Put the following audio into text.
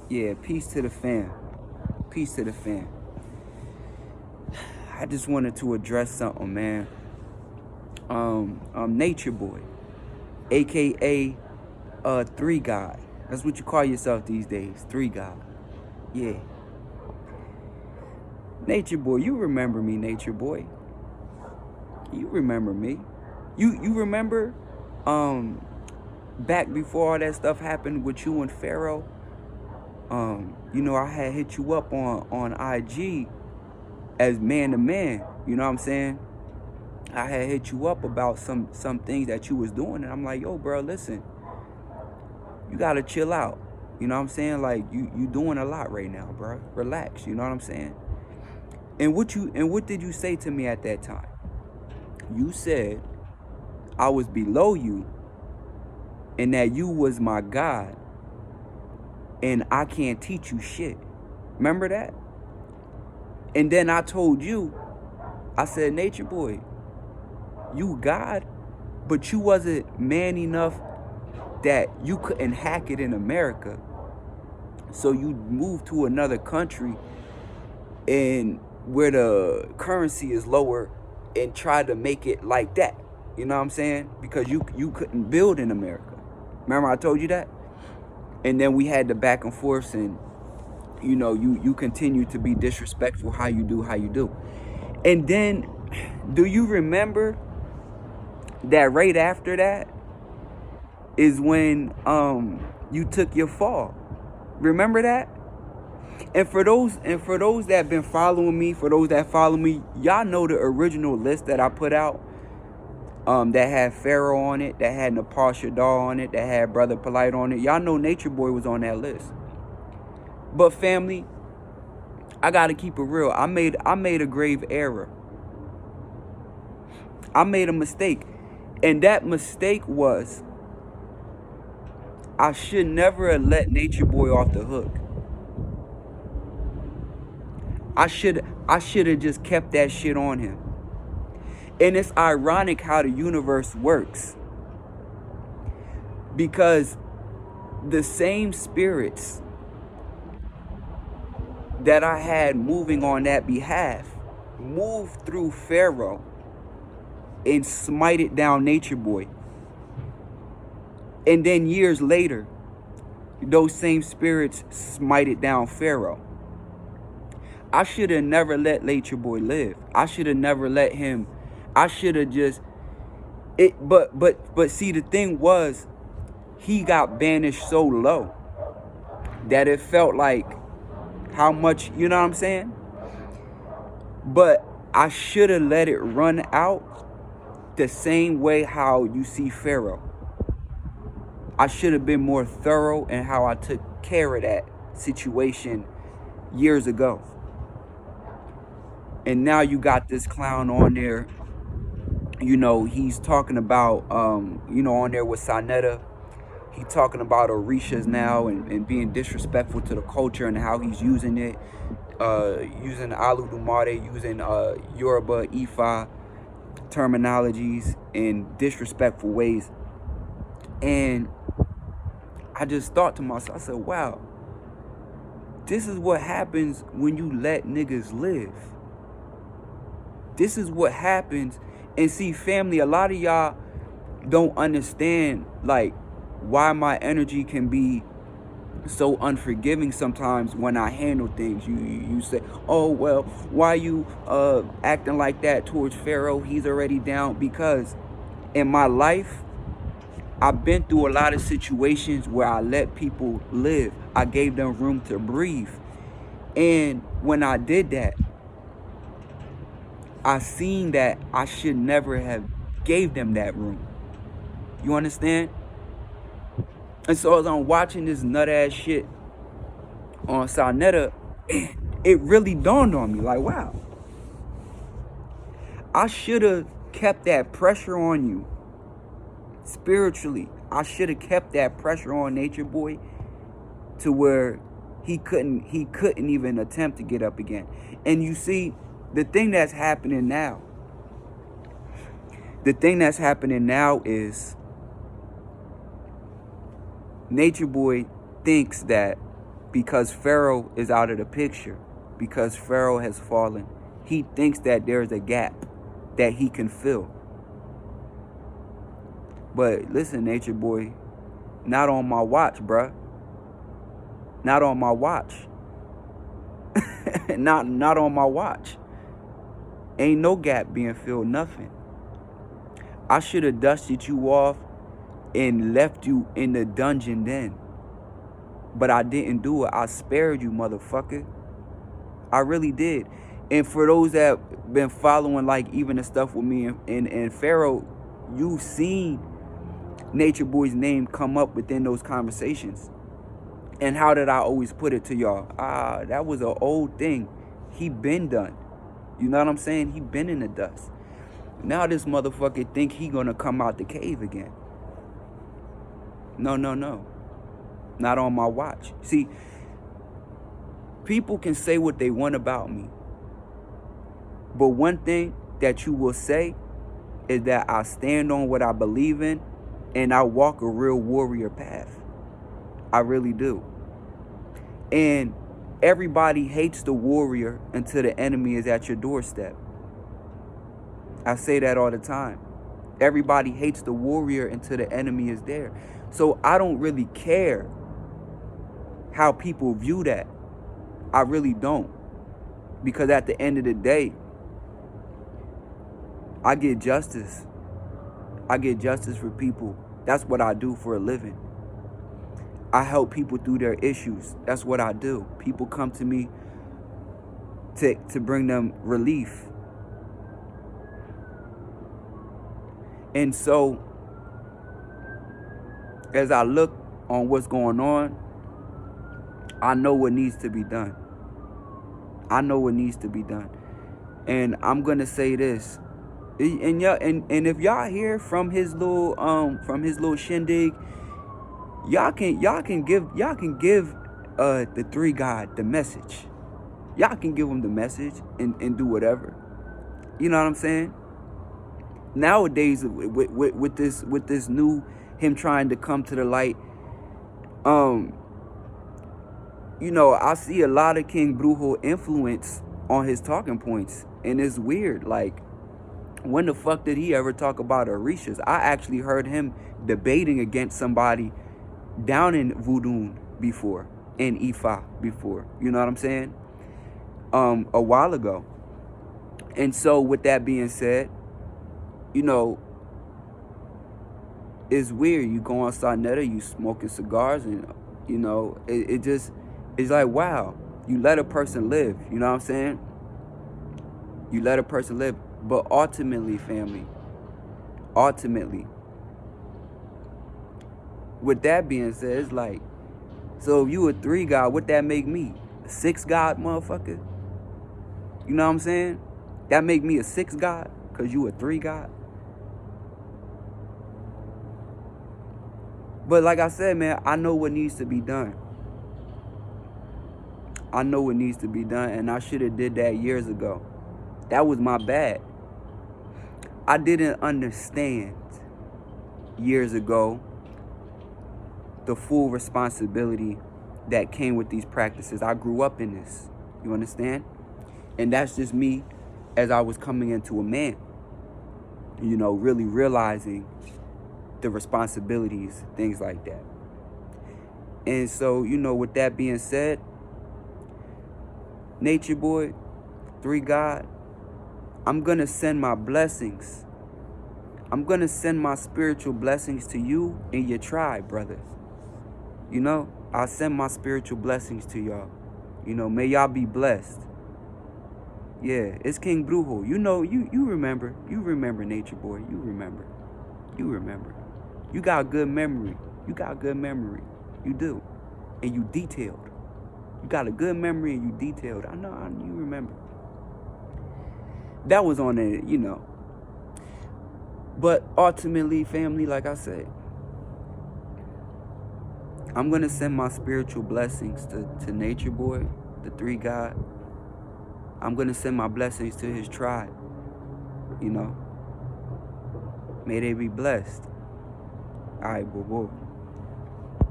Yeah, peace to the fam. Peace to the fam. I just wanted to address something, man. Nature Boy, aka Three God. That's what you call yourself these days, Three God. Yeah, Nature Boy. You remember me, Nature Boy? You remember me? You remember? Um, Back before all that stuff happened with you and Pharaoh. I had hit you up on IG as man to man. You know what I'm saying? I had hit you up about some things that you was doing, and I'm like, yo, bro, listen, you gotta chill out. You know what I'm saying? Like you doing a lot right now, bro. Relax. You know what I'm saying? And what did you say to me at that time? You said I was below you, and that you was my God, and I can't teach you shit. Remember that? And then I told you, I said, Nature Boy, you God, but you wasn't man enough that you couldn't hack it in America. So you moved to another country and where the currency is lower and try to make it like that. You know what I'm saying? Because you couldn't build in America. Remember I told you that? And then we had the back and forth, and you continue to be disrespectful how you do. And then do you remember that right after that is when you took your fall? Remember that? And for those that been following me, for those that follow me, y'all know the original list that I put out. That had Pharaoh on it, that had Nepal Shadar on it, that had Brother Polite on it. Y'all know Nature Boy was on that list. But family, I gotta keep it real. I made a grave error. I made a mistake. And that mistake was I should never have let Nature Boy off the hook. I should have just kept that shit on him. And it's ironic how the universe works. Because the same spirits that I had moving on that behalf moved through Pharaoh and smited down Nature Boy. And then years later, those same spirits smited down Pharaoh. I should have never let Nature Boy live. I should have never let him. I should have just but see, the thing was, he got banished so low that it felt like how much, you know what I'm saying? But I should have let it run out the same way how you see Pharaoh. I should have been more thorough in how I took care of that situation years ago. And now you got this clown on there. He's talking about, on there with Sonetta. He talking about Orishas now and being disrespectful to the culture and how he's using it. Using Aludumare, using Yoruba, Ifa terminologies in disrespectful ways. And I just thought to myself, I said, wow, this is what happens when you let niggas live. This is what happens. And see, family, a lot of y'all don't understand, like, why my energy can be so unforgiving sometimes when I handle things. You say, oh, well, why you acting like that towards Pharaoh? He's already down. Because in my life, I've been through a lot of situations where I let people live. I gave them room to breathe. And when I did that, I seen that I should never have gave them that room. You understand? And so as I'm watching this nut ass shit on Sonetta, it really dawned on me, like, wow, I should have kept that pressure on you spiritually. I should have kept that pressure on Nature Boy to where he couldn't even attempt to get up again. And you see, the thing that's happening now is Nature Boy thinks that because Pharaoh is out of the picture, because Pharaoh has fallen, he thinks that there's a gap that he can fill. But listen, Nature Boy, not on my watch, bruh. Not on my watch. not on my watch. Ain't no gap being filled, nothing. I should have dusted you off and left you in the dungeon then. But I didn't do it. I spared you, motherfucker. I really did. And for those that been following, like, even the stuff with me and Pharaoh, you've seen Nature Boy's name come up within those conversations. And how did I always put it to y'all? That was an old thing. He been done. You know what I'm saying? He been in the dust. Now this motherfucker think he gonna come out the cave again. No. Not on my watch. See, people can say what they want about me. But one thing that you will say is that I stand on what I believe in and I walk a real warrior path. I really do. And everybody hates the warrior until the enemy is at your doorstep. I say that all the time. Everybody hates the warrior until the enemy is there. So I don't really care how people view that. I really don't. Because at the end of the day, I get justice. I get justice for people. That's what I do for a living. I help people through their issues. That's what I do. People come to me to bring them relief. And so, as I look on what's going on, I know what needs to be done. I know what needs to be done. And I'm gonna say this. And if y'all hear from his little shindig, y'all can give the three God the message. Y'all can give him the message and do whatever. You know what I'm saying? Nowadays with this new him trying to come to the light, you know, I see a lot of King Brujo influence on his talking points, and it's weird. Like, when the fuck did he ever talk about Orishas? I actually heard him debating against somebody down in Voodoo before, in Ifa before. You know what I'm saying? A while ago. And so with that being said, you know, it's weird. You go on Sarnetta, you smoking cigars, and you know, it's like, wow, you let a person live. You know what I'm saying? You let a person live. But ultimately, family, with that being said, it's like, so if you a 3 God, what that make me? A 6 God, motherfucker? You know what I'm saying? That make me a 6 God because you a 3 God? But like I said, man, I know what needs to be done. I know what needs to be done, and I should have did that years ago. That was my bad. I didn't understand years ago the full responsibility that came with these practices. I grew up in this. You understand? And that's just me as I was coming into a man. You know, really realizing the responsibilities, things like that. And so, you know, with that being said, Nature Boy, 3 God, I'm going to send my blessings. I'm going to send my spiritual blessings to you and your tribe, brothers. You know, I'll send my spiritual blessings to y'all. You know, may y'all be blessed. Yeah, it's King Brujo. You know, you remember. You remember, Nature Boy. You remember. You remember. You got good memory. You got good memory. You do. And you detailed. You got a good memory and you detailed. I know you remember. That was on it, you know. But ultimately, family, like I said, I'm going to send my spiritual blessings to Nature Boy, the 3 God. I'm going to send my blessings to his tribe, you know. May they be blessed. All right, boo-boo.